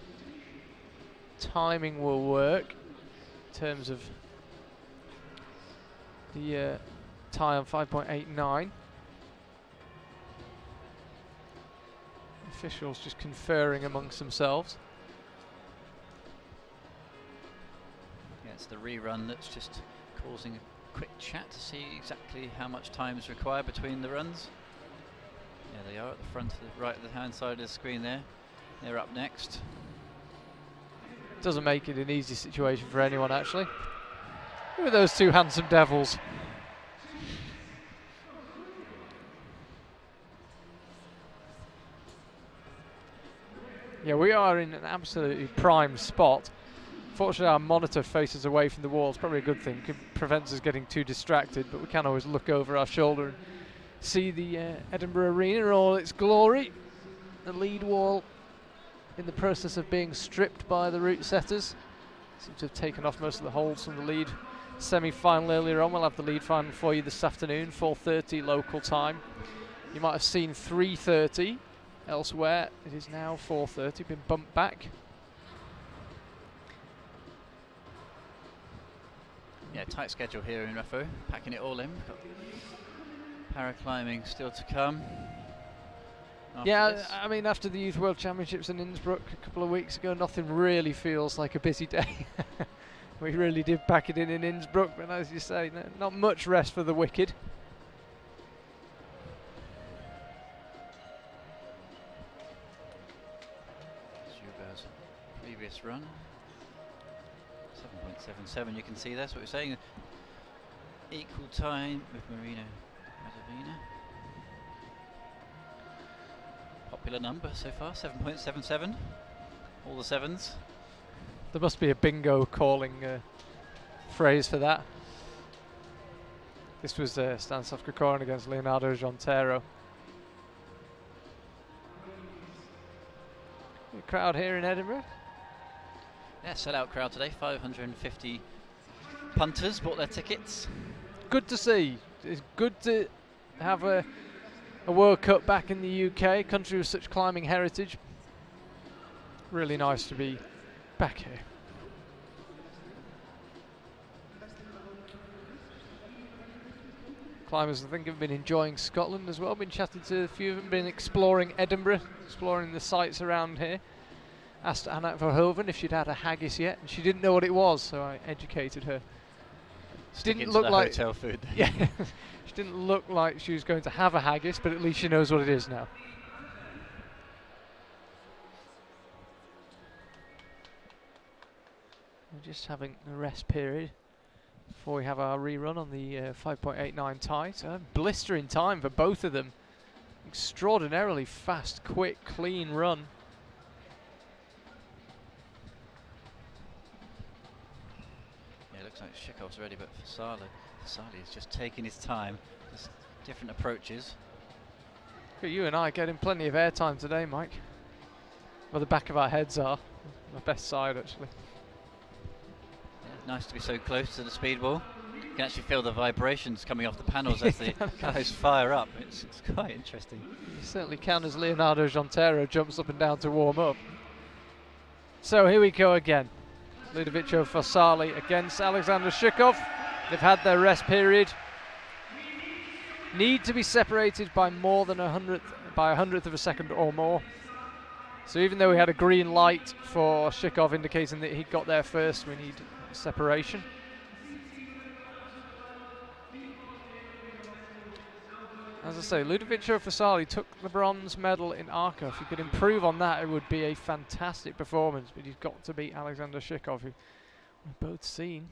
timing will work in terms of the tie on 5.89. Officials just conferring amongst themselves. Yeah, it's the rerun that's just causing a quick chat to see exactly how much time is required between the runs. Yeah, they are at the front of the right of the hand side of the screen there. They're up next. Doesn't make it an easy situation for anyone, actually. Who are those two handsome devils? Yeah, we are in an absolutely prime spot. Fortunately, our monitor faces away from the wall. It's probably a good thing. It prevents us getting too distracted, but we can always look over our shoulder and see the Edinburgh Arena in all its glory. The lead wall in the process of being stripped by the route setters. Seem to have taken off most of the holes from the lead semi-final earlier on. We'll have the lead final for you this afternoon, 4:30 local time. You might have seen 3:30 elsewhere. It is now 4:30, been bumped back. Yeah, tight schedule here in Refo, packing it all in. Got paraclimbing still to come. Yeah, this. I mean, after the Youth World Championships in Innsbruck a couple of weeks ago, nothing really feels like a busy day. We really did pack it in Innsbruck, but as you say, not much rest for the wicked. Schubert's previous run. 7.77, you can see that's what we're saying. Equal time with Marina Mazavina. Popular number so far, 7.77. All the sevens. There must be a bingo calling phrase for that. This was Stanislav Kokorin against Leonardo Jontero. The crowd here in Edinburgh. Yeah, sellout crowd today, 550 punters bought their tickets. Good to see. It's good to have a World Cup back in the UK, country with such climbing heritage. Really nice to be back here. Climbers, I think, have been enjoying Scotland as well. Been chatting to a few of them, been exploring Edinburgh, exploring the sights around here. Asked Anna Verhoeven if she'd had a haggis yet, and she didn't know what it was, so I educated her. She didn't look like hotel food. Yeah, she didn't look like she was going to have a haggis, but at least she knows what it is now. We're just having a rest period before we have our rerun on the 5.89 tie. So blistering time for both of them. Extraordinarily fast, quick, clean run. Looks like Shikov's ready, but Fasali is just taking his time. Just different approaches. You and I getting plenty of airtime today, Mike. Well, the back of our heads are. My best side, actually. Yeah, nice to be so close to the speed wall. You can actually feel the vibrations coming off the panels as the guys fire up. It's quite interesting. You certainly can, as Leonardo Jontero jumps up and down to warm up. So here we go again. Ludovico Fasali against Alexander Shikov. They've had their rest period. Need to be separated by more than by a hundredth of a second or more. So even though we had a green light for Shikov indicating that he got there first, we need separation. As I say, Ludovico Fasali took the bronze medal in Arco. If he could improve on that, it would be a fantastic performance. But he's got to beat Alexander Shikov, who we've both seen.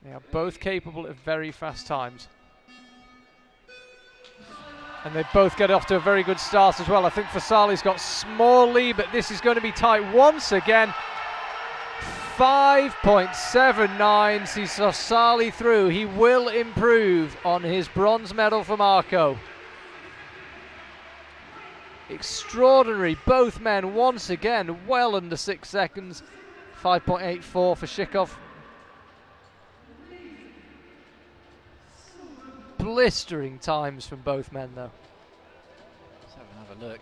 They are both capable of very fast times. And they both get off to a very good start as well. I think Fasali's got small lead, but this is going to be tight once again. 5.79 sees Fasali through. He will improve on his bronze medal from Arco. Extraordinary. Both men once again well under 6 seconds. 5.84 for Shikov. Blistering times from both men, though. Let's have another look.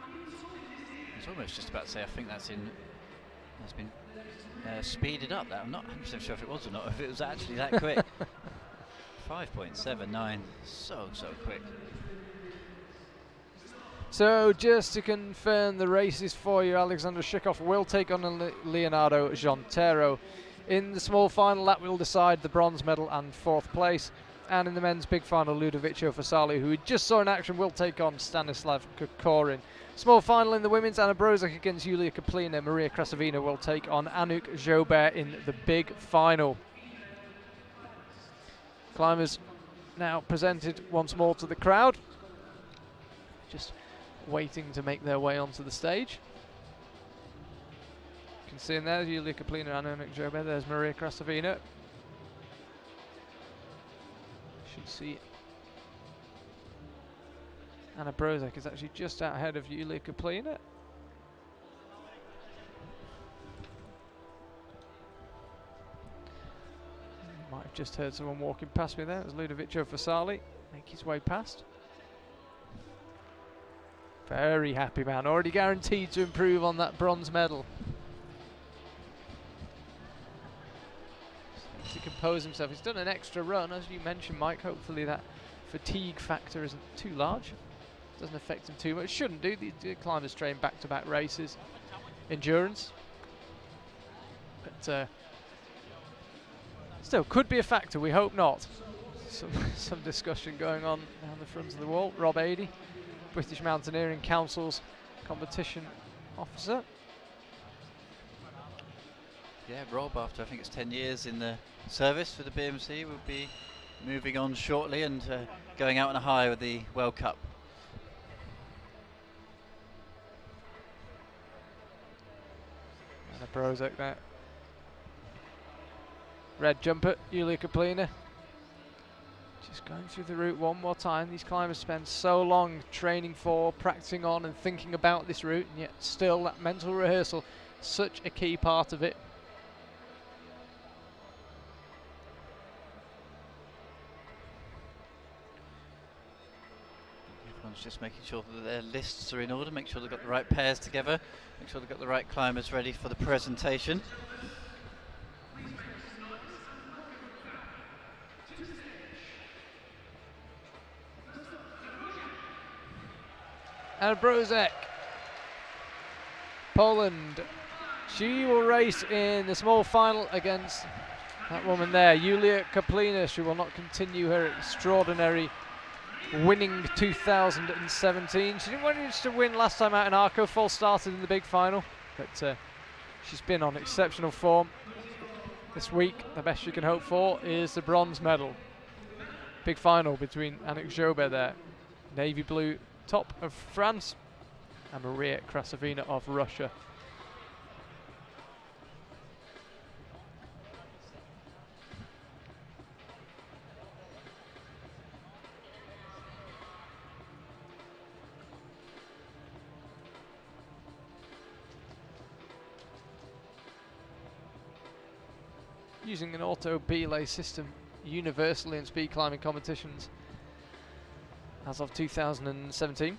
I was almost just about to say, I think that's been speeded up. That I'm not 100% sure if it was or not. If it was actually that quick. 5.79, so quick. So just to confirm the races for you, Alexander Shikov will take on Leonardo Jontero. In the small final, that will decide the bronze medal and 4th place. And in the men's big final, Ludovico Fasali, who we just saw in action, will take on Stanislav Kokorin. Small final in the women's, Anna Brozak against Yulia Kaplina. Maria Krasavina will take on Anouk Jobert in the big final. Climbers now presented once more to the crowd. Just waiting to make their way onto the stage. You can see in there Yulia Kaplina and Anouk Jobert. There's Maria Krasavina. Should see Anna Brozak is actually just out ahead of Yulia Kaplina. just heard someone walking past me there. It was Ludovico Fasali, make his way past. Very happy man, already guaranteed to improve on that bronze medal. To compose himself, he's done an extra run, as you mentioned, Mike. Hopefully that fatigue factor isn't too large, doesn't affect him too much. Shouldn't do. The climbers train back-to-back races, endurance, but still could be a factor. We hope not. Some discussion going on down the front of the wall. Rob Adey, British Mountaineering Council's competition officer. Yeah, Rob, after I think it's 10 years in the service for the BMC, will be moving on shortly and going out on a high with the World Cup. And a Brozek there. Red jumper, Julia Kaplina. Just going through the route one more time. These climbers spend so long training for, practicing on and thinking about this route, and yet still that mental rehearsal, such a key part of it. Everyone's just making sure that their lists are in order, make sure they've got the right pairs together, make sure they've got the right climbers ready for the presentation. And Brozek, Poland. She will race in the small final against that woman there, Julia Kaplina. She will not continue her extraordinary winning 2017. She didn't manage to win last time out in Arco, false started in the big final, but she's been on exceptional form. This week, the best she can hope for is the bronze medal. Big final between Anouk Jobert there, navy blue top of France, and Maria Krasavina of Russia. Using an auto belay system universally in speed climbing competitions as of 2017.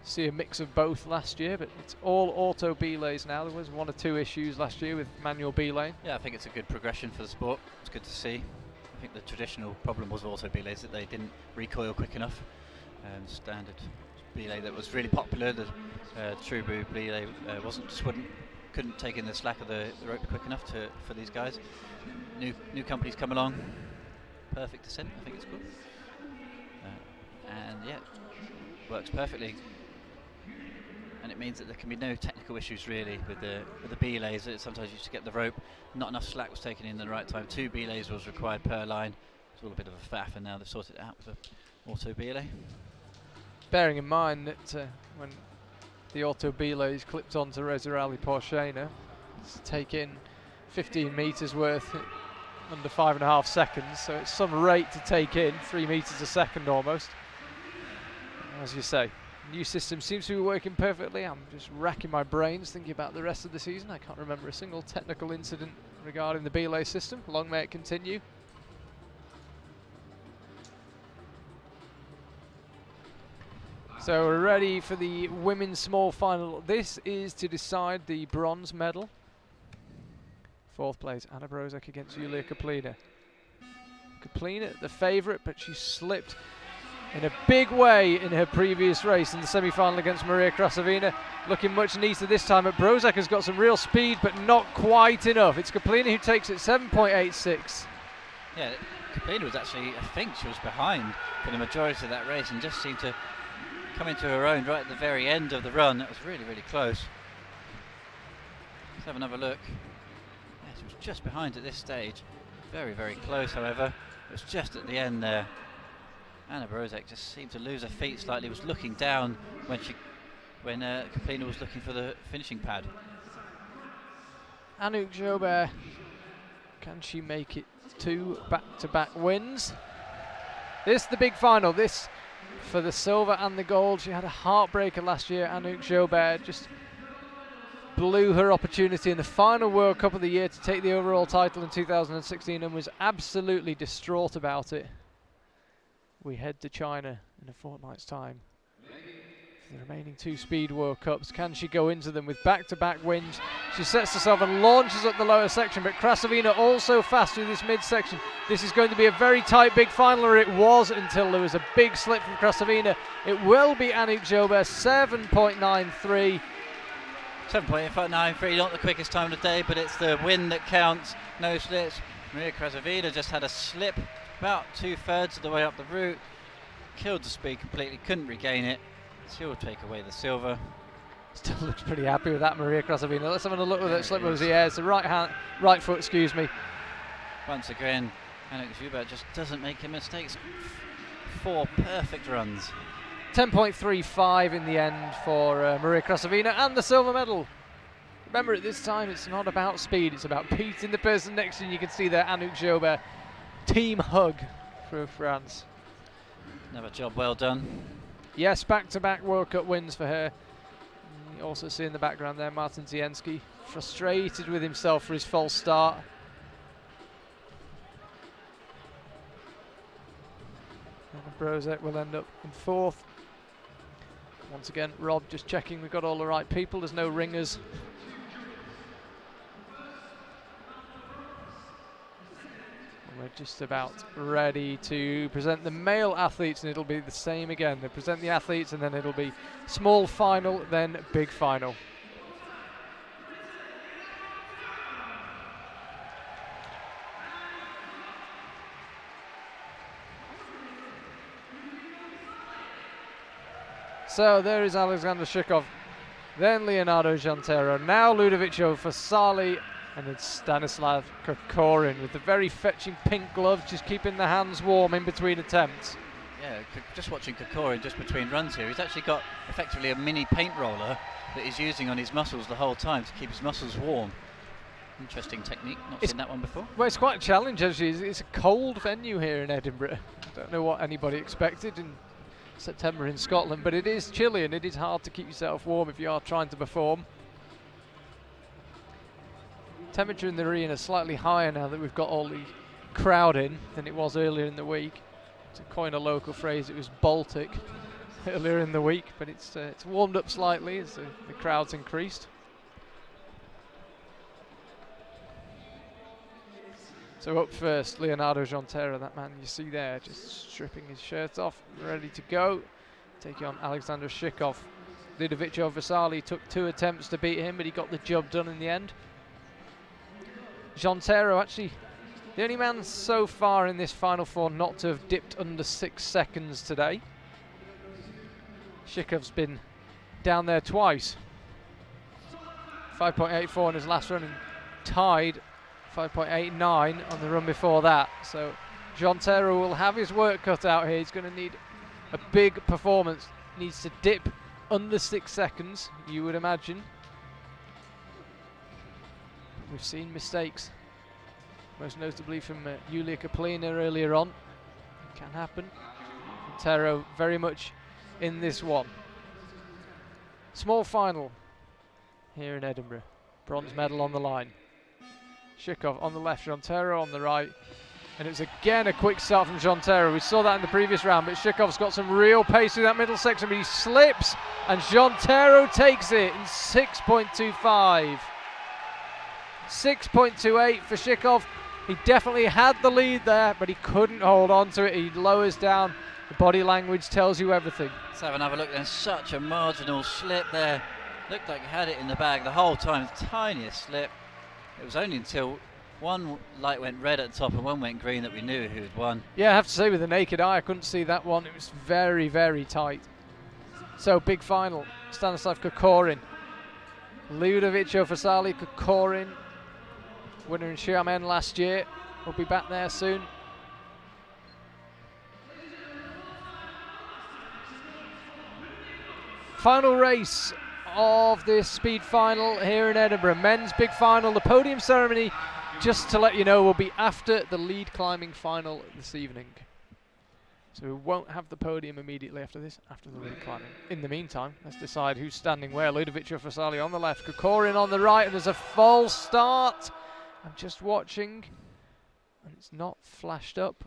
See a mix of both last year, but it's all auto belays now. There was one or two issues last year with manual belay. Yeah, I think it's a good progression for the sport. It's good to see. I think the traditional problem was auto belays, that they didn't recoil quick enough. Standard belay that was really popular, the true blue belay couldn't take in the slack of the rope quick enough for these guys. New companies come along, perfect descent, I think it's good. And yeah, works perfectly. And it means that there can be no technical issues really with the belays. Sometimes you used to get the rope, not enough slack was taken in at the right time. 2 belays was required per line. It's all a bit of a faff, and now they've sorted it out with the auto belay. Bearing in mind that when the auto belays clipped onto Resurali Porshena, to take in 15 metres worth under 5.5 seconds, so it's some rate to take in, 3 metres a second almost. As you say, new system seems to be working perfectly. I'm just racking my brains thinking about the rest of the season. I can't remember a single technical incident regarding the belay system. Long may it continue. So we're ready for the women's small final. This is to decide the bronze medal. Fourth place, Anna Brozek against Julia Kaplina. Kaplina, the favourite, but she slipped in a big way in her previous race in the semi-final against Maria Krasavina. Looking much neater this time, but Brozek has got some real speed, but not quite enough. It's Kaplina who takes it 7.86. Yeah, Kaplina was actually, I think she was behind for the majority of that race and just seemed to come into her own right at the very end of the run. That was really, really close. Let's have another look. Yeah, she was just behind at this stage. Very, very close, however. It was just at the end there. Anna Brozek just seemed to lose her feet slightly, was looking down when Kaplina was looking for the finishing pad. Anouk Jobert, can she make it 2 back-to-back wins? This is the big final, this for the silver and the gold. She had a heartbreaker last year, Anouk Jobert, just blew her opportunity in the final World Cup of the year to take the overall title in 2016 and was absolutely distraught about it. We head to China in a fortnight's time. The remaining 2 Speed World Cups. Can she go into them with back-to-back wins? She sets herself and launches up the lower section, but Krasavina also fast through this mid-section. This is going to be a very tight big final, or it was until there was a big slip from Krasavina. It will be Anouk Jobert, 7.93. 7.93, not the quickest time of the day, but it's the win that counts. No slips. Maria Krasavina just had a slip about 2/3 of the way up the route. Killed the speed completely, couldn't regain it. She'll take away the silver. Still looks pretty happy with that, Maria Krasavina. Let's have a look at that slip of the air. It's the right foot, excuse me. Once again, Anouk Jobert just doesn't make any mistakes. 4 perfect runs. 10.35 in the end for Maria Krasavina and the silver medal. Remember, at this time, it's not about speed. It's about beating the person next to you. You can see there, Anouk Jobert. Team hug for France. Another job well done. Yes, back-to-back World Cup wins for her. You also see in the background there Martin Zienski, frustrated with himself for his false start. And Brozek will end up in 4th. Once again, Rob just checking we've got all the right people. There's no ringers. We're just about ready to present the male athletes, and it'll be the same again. They present the athletes, and then it'll be small final, then big final. So there is Alexander Shikov, then Leonardo Jantero, now Ludovico Fasali, and it's Stanislav Kokorin with the very fetching pink gloves, just keeping the hands warm in between attempts. Yeah, just watching Kokorin just between runs here, he's actually got effectively a mini paint roller that he's using on his muscles the whole time to keep his muscles warm. Interesting technique, not seen that one before. Well, it's quite a challenge actually. It's a cold venue here in Edinburgh. I don't know what anybody expected in September in Scotland, but it is chilly and it is hard to keep yourself warm if you are trying to perform. Temperature in the arena slightly higher now that we've got all the crowd in than it was earlier in the week. To coin a local phrase, it was Baltic earlier in the week, but it's warmed up slightly as the crowd's increased. So up first, Leonardo Jantero, that man you see there, just stripping his shirt off, ready to go. Taking on Alexander Shikov. Ludovico Vasali took 2 attempts to beat him, but he got the job done in the end. Jantero, actually, the only man so far in this Final Four not to have dipped under 6 seconds today. Shikov's been down there twice. 5.84 in his last run and tied 5.89 on the run before that. So Jantero will have his work cut out here. He's going to need a big performance. Needs to dip under 6 seconds, you would imagine. We've seen mistakes, most notably from Yulia Kaplina earlier on. It can happen. Jantero very much in this one. Small final here in Edinburgh. Bronze medal on the line. Shikov on the left, Jantero on the right. And it's again a quick start from Jantero. We saw that in the previous round, but Shikov's got some real pace through that middle section, but he slips, and Jantero takes it in 6.25. 6.28 for Shikov. He definitely had the lead there, but he couldn't hold on to it. He lowers down. The body language tells you everything. Let's have another look then. Such a marginal slip there. Looked like he had it in the bag the whole time. The tiniest slip. It was only until one light went red at the top and one went green that we knew who had won. Yeah, I have to say, with the naked eye, I couldn't see that one. It was very, very tight. So, big final. Stanislav Kokorin. Ludovico Vasali. Kokorin, winner in Xiamen last year, will be back there soon. Final race of this speed final here in Edinburgh. Men's big final. The podium ceremony, just to let you know, will be after the lead climbing final this evening. So we won't have the podium immediately after this, after the lead climbing. In the meantime, let's decide who's standing where. Ludovic Fasali on the left, Kokorin on the right, and there's a false start. I'm just watching, and it's not flashed up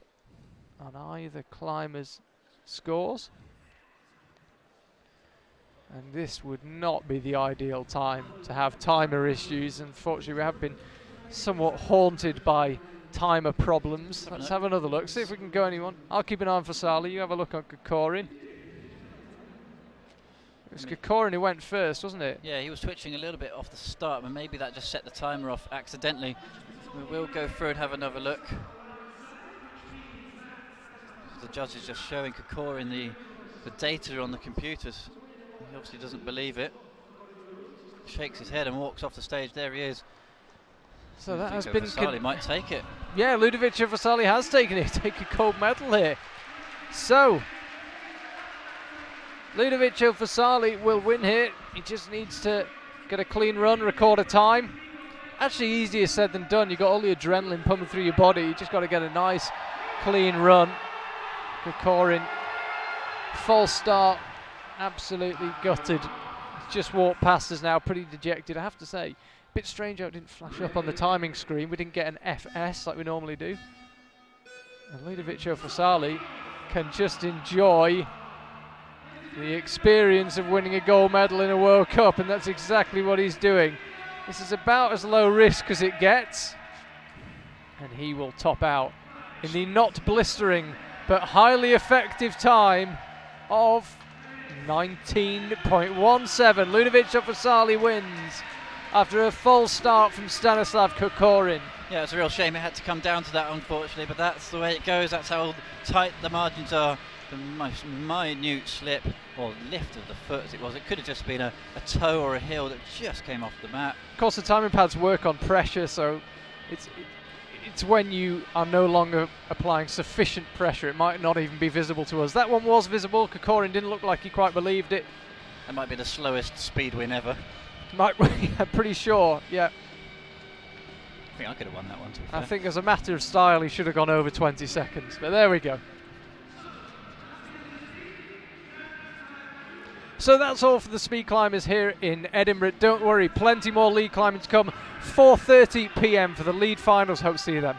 on either climber's scores. And this would not be the ideal time to have timer issues. Unfortunately, we have been somewhat haunted by timer problems. Let's have another look, see if we can go anyone. I'll keep an eye on Fasali, you have a look on Kokorin. It was Kokorin who went first, wasn't it? Yeah, he was twitching a little bit off the start, but maybe that just set the timer off accidentally. We will go through and have another look. The judge is just showing Kokorin the data on the computers. He obviously doesn't believe it. Shakes his head and walks off the stage. There he is. So that has been... Fasali might take it. Yeah, Ludovic Fasali has taken it, take a gold medal here. So, Ludovic Fasali will win here. He just needs to get a clean run, record a time. Actually easier said than done. You've got all the adrenaline pumping through your body. You just got to get a nice, clean run. Kokorin, false start, absolutely gutted. Just walked past us now, pretty dejected, I have to say. Bit strange how it didn't flash up on the timing screen. We didn't get an FS like we normally do. And Ludovic Fasali can just enjoy the experience of winning a gold medal in a World Cup, and that's exactly what he's doing. This is about as low risk as it gets, and he will top out in the not blistering but highly effective time of 19.17. Ludovic Fasali wins after a false start from Stanislav Kokorin. Yeah, it's a real shame it had to come down to that, unfortunately, but that's the way it goes. That's how tight the margins are. The most minute slip or lift of the foot as it was. It could have just been a toe or a heel that just came off the mat. Of course, the timing pads work on pressure, so it's when you are no longer applying sufficient pressure. It might not even be visible to us. That one was visible. Kokorin didn't look like he quite believed it. That might be the slowest speed win ever. I'm pretty sure, yeah. I think I could have won that one, to be fair. I think as a matter of style, he should have gone over 20 seconds, but there we go. So that's all for the speed climbers here in Edinburgh. Don't worry, plenty more lead climbing to come. 4:30 p.m. for the lead finals. Hope to see you then.